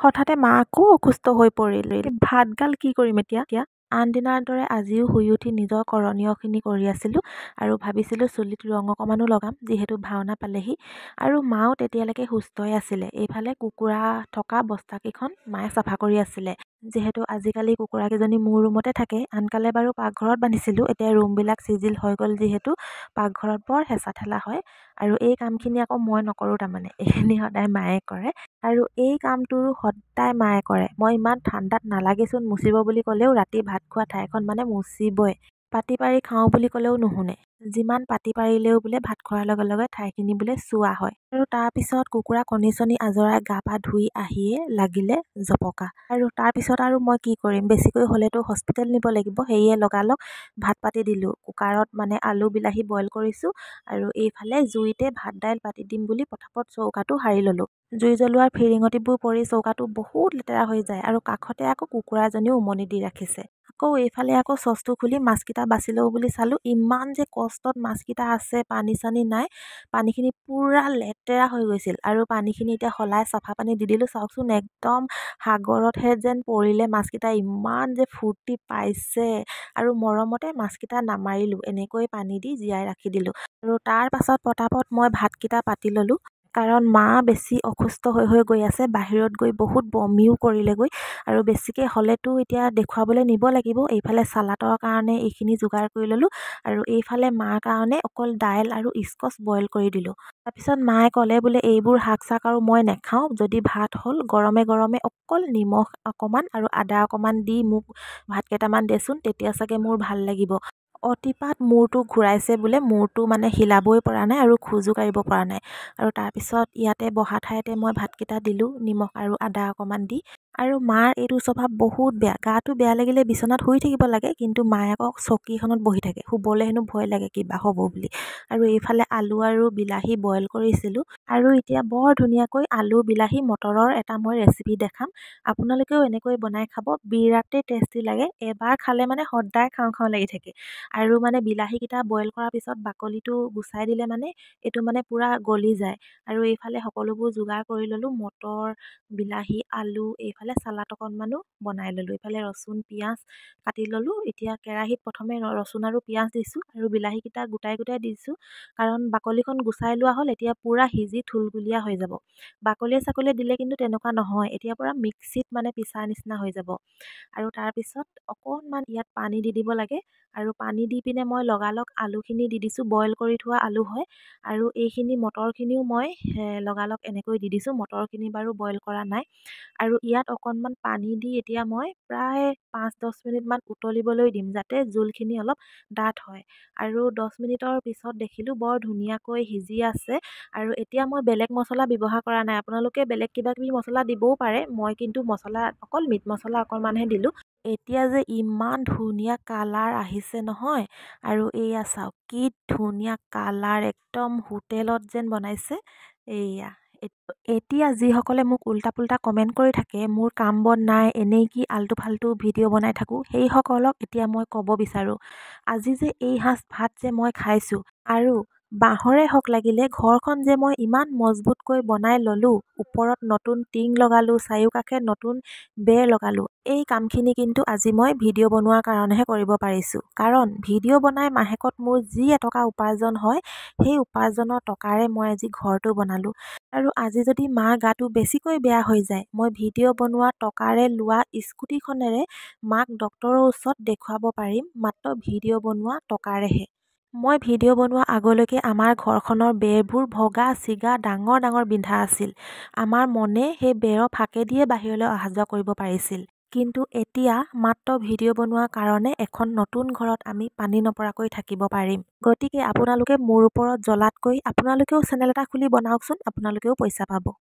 হঠাতে মা আকৌ অসুস্থ হৈ পৰিল। ভাতগাল কি কৰিম এতিয়া? আন দিনাৰ দৰে আজিও শুই উঠি নিজৰ কৰণীয়খিনি কৰি আছিলোঁ আৰু ভাবিছিলোঁ চুলিত ৰং অকণমানো লগাম, যিহেতু ভাওনা পালেহি। আৰু মাও তেতিয়ালৈকে সুস্থই আছিলে। এইফালে কুকুৰা থকা বস্তাকেইখন মায়ে চাফা কৰি আছিলে। যিহেতু আজিকালি কুকুৰাকেইজনী মোৰ ৰুমতে থাকে। আনকালে বাৰু পাকঘৰত বান্ধিছিলোঁ, এতিয়া ৰুমবিলাক চিজিল হৈ গ'ল যিহেতু পাকঘৰত বৰ হেঁচা ঠেলা হয়। আৰু এই কামখিনি আকৌ মই নকৰোঁ, তাৰমানে এইখিনি সদায় মায়ে কৰে। আৰু এই কামটোৰো সদায় মায়ে কৰে। মই ইমান ঠাণ্ডাত নালাগেচোন মুচিব বুলি ক'লেও ৰাতি ভাত খোৱা ঠাইখন মানে মুচিবই। পাতি পাৰি খাওঁ বুলি ক'লেও নুশুনে। যিমান পাতি পাৰিলেও বোলে ভাত খোৱাৰ লগে লগে ঠাইখিনি বোলে চুৱা হয়। আৰু তাৰপিছত কুকুৰা কণী চনি আজৰাই গা পা ধুই আহিয়ে লাগিলে জপকা। আৰু তাৰপিছত আৰু মই কি কৰিম, বেছিকৈ হ'লেতো হস্পিটেল নিব লাগিব। সেয়ে লগালগ ভাত পাতি দিলোঁ। কুকাৰত মানে আলু বিলাহী বইল কৰিছোঁ আৰু এইফালে জুইতে ভাত দাইল পাতি দিম বুলি পটাপট চৌকাটো সাৰি ল'লোঁ। জুই জ্বলোৱাৰ ফিৰিঙতিবোৰ পৰি চৌকাটো বহুত লেতেৰা হৈ যায় আৰু কাষতে আকৌ কুকুৰাজনীও উমনি দি ৰাখিছে। আকৌ এইফালে আকৌ চচটো খুলি মাছকেইটা বাছি লওঁ বুলি চালোঁ, ইমান যে কষ্টত মাছকেইটা আছে, পানী চানী নাই। পানীখিনি পুৰা লেতেৰা হৈ গৈছিল আৰু পানীখিনি এতিয়া সলাই চাফা পানী দি দিলোঁ। চাওকচোন একদম সাগৰতহে যেন পৰিলে মাছকেইটা, ইমান যে ফূৰ্তি পাইছে। আৰু মৰমতে মাছকেইটা নামাৰিলোঁ, এনেকৈ পানী দি জীয়াই ৰাখি দিলোঁ। আৰু তাৰ পাছত পটাপট মই ভাতকেইটা পাতি ল'লোঁ। কাৰণ মা বেছি অসুস্থ হৈ গৈ আছে, বাহিৰত গৈ বহুত বমিও কৰিলেগৈ। আৰু বেছিকৈ হ'লেতো এতিয়া দেখুৱাবলৈ নিব লাগিব। এইফালে চালাডৰ কাৰণে এইখিনি যোগাৰ কৰি ল'লোঁ আৰু এইফালে মাৰ কাৰণে অকল দাইল আৰু স্কচ বইল কৰি দিলোঁ। তাৰপিছত মায়ে ক'লে বোলে এইবোৰ শাক চাক আৰু মই নাখাওঁ, যদি ভাত হ'ল গৰমে গৰমে অকল নিমখ অকণমান আৰু আদা অকণমান দি মোক ভাত কেইটামান দেচোন, তেতিয়া চাগে মোৰ ভাল লাগিব। অতিপাত মূৰটো ঘূৰাইছে বোলে, মূৰটো মানে হিলাবই পৰা নাই আৰু খোজো কাঢ়িব পৰা নাই। আৰু তাৰপিছত ইয়াতে বহা ঠাইতে মই ভাতকেইটা দিলোঁ নিমখ আৰু আদা অকণমান দি। আৰু মাৰ এইটো স্বভাৱ বহুত বেয়া, গাটো বেয়া লাগিলে বিচনাত শুই থাকিব লাগে, কিন্তু মায়ে আকৌ চকীখনত বহি থাকে, শুবলৈ হেনো ভয় লাগে কিবা হ'ব বুলি। আৰু এইফালে আলু আৰু বিলাহী বইল কৰিছিলোঁ। আৰু এতিয়া বৰ ধুনীয়াকৈ আলু বিলাহী মটৰৰ এটা মই ৰেচিপি দেখাম। আপোনালোকেও এনেকৈ বনাই খাব, বিৰাটেই টেষ্টি লাগে। এবাৰ খালে মানে সদায় খাওঁ খাওঁ লাগি থাকে। আৰু মানে বিলাহীকেইটা বইল কৰাৰ পিছত বাকলিটো গুচাই দিলে মানে এইটো মানে পুৰা গলি যায়। আৰু এইফালে সকলোবোৰ যোগাৰ কৰি ল'লোঁ, মটৰ, বিলাহী, আলু, এইফালে চালাড অকণমানো বনাই ল'লোঁ। এইফালে ৰচুন পিঁয়াজ কাটি ল'লোঁ। এতিয়া কেৰাহীত প্ৰথমে ৰচুন আৰু পিঁয়াজ দিছোঁ আৰু বিলাহীকেইটা গোটাই গোটাই দিছোঁ, কাৰণ বাকলিখন গুচাই লোৱা হ'ল। এতিয়া পুৰা সিজি থুলথুলীয়া হৈ যাব। বাকলিয়ে চাকলিয়ে দিলে কিন্তু তেনেকুৱা নহয়, এতিয়া পুৰা মিক্সিত মানে পিছাৰ নিচিনা হৈ যাব। আৰু তাৰপিছত অকণমান ইয়াত পানী দি দিব লাগে। আৰু পানী দি পিনে মই লগালগ আলুখিনি দি দিছোঁ, বইল কৰি থোৱা আলু হয়। আৰু এইখিনি মটৰখিনিও মই লগালগ এনেকৈ দি দিছোঁ, মটৰখিনি বাৰু বইল কৰা নাই। আৰু ইয়াত অকণমান পানী দি এতিয়া মই প্ৰায় 5-10 মিনিটমান উতলিবলৈ দিম, যাতে জোলখিনি অলপ ডাঠ হয়। আৰু 10 মিনিটৰ পিছত দেখিলোঁ বৰ ধুনীয়াকৈ সিজি আছে। আৰু এতিয়া মই বেলেগ মছলা ব্যৱহাৰ কৰা নাই, আপোনালোকে বেলেগ কিবা কিবি মছলা দিবও পাৰে। মই কিন্তু মছলা অকল মিট মছলা অকণমানহে দিলোঁ। এতিয়া যে ইমান ধুনীয়া কালাৰ আহিছে নহয়। আৰু এইয়া চাওক কি ধুনীয়া কালাৰ, একদম হোটেলত যেন বনাইছে। এইয়া এতিয়া যিসকলে মোক উল্টা পুল্টা কমেণ্ট কৰি থাকে, মোৰ কাম বন নাই, এনেই কি আল্টু ফাল্টু ভিডিঅ' বনাই থাকোঁ, সেইসকলক এতিয়া মই ক'ব বিচাৰোঁ, আজি যে এই সাঁজ ভাত যে মই খাইছোঁ, আৰু বাঁহৰে হওক লাগিলে ঘৰখন যে মই ইমান মজবুতকৈ বনাই ল'লোঁ, ওপৰত নতুন টিং লগালোঁ, চাৰিওকাষে নতুন বেৰ লগালোঁ। এই কামখিনি কিন্তু আজি মই ভিডিঅ' বনোৱাৰ কাৰণেহে কৰিব পাৰিছোঁ। কাৰণ ভিডিঅ' বনাই মাহেকত মোৰ যি এটকা উপাৰ্জন হয়, সেই উপাৰ্জনৰ টকাৰে মই আজি ঘৰটো বনালোঁ। আৰু আজি যদি মা গাটো বেছিকৈ বেয়া হৈ যায়, মই ভিডিঅ' বনোৱা টকাৰে লোৱা স্কুটিখনেৰে মাক ডক্তৰৰ ওচৰত দেখুৱাব পাৰিম, মাত্ৰ ভিডিঅ' বনোৱা টকাৰেহে। মই ভিডিঅ' বনোৱা আগলৈকে আমাৰ ঘৰখনৰ বেৰবোৰ ভগা চিগা ডাঙৰ ডাঙৰ বিন্ধা আছিল। আমাৰ মনে সেই বেৰৰ ফাঁকেদিয়ে বাহিৰলৈ অহা যোৱা কৰিব পাৰিছিল। কিন্তু এতিয়া মাত্ৰ ভিডিঅ' বনোৱাৰ কাৰণে এখন নতুন ঘৰত আমি পানী নপৰাকৈ থাকিব পাৰিম। গতিকে আপোনালোকে মোৰ ওপৰত জ্বলাতকৈ আপোনালোকেও চেনেল এটা খুলি বনাওকচোন, আপোনালোকেও পইচা পাব।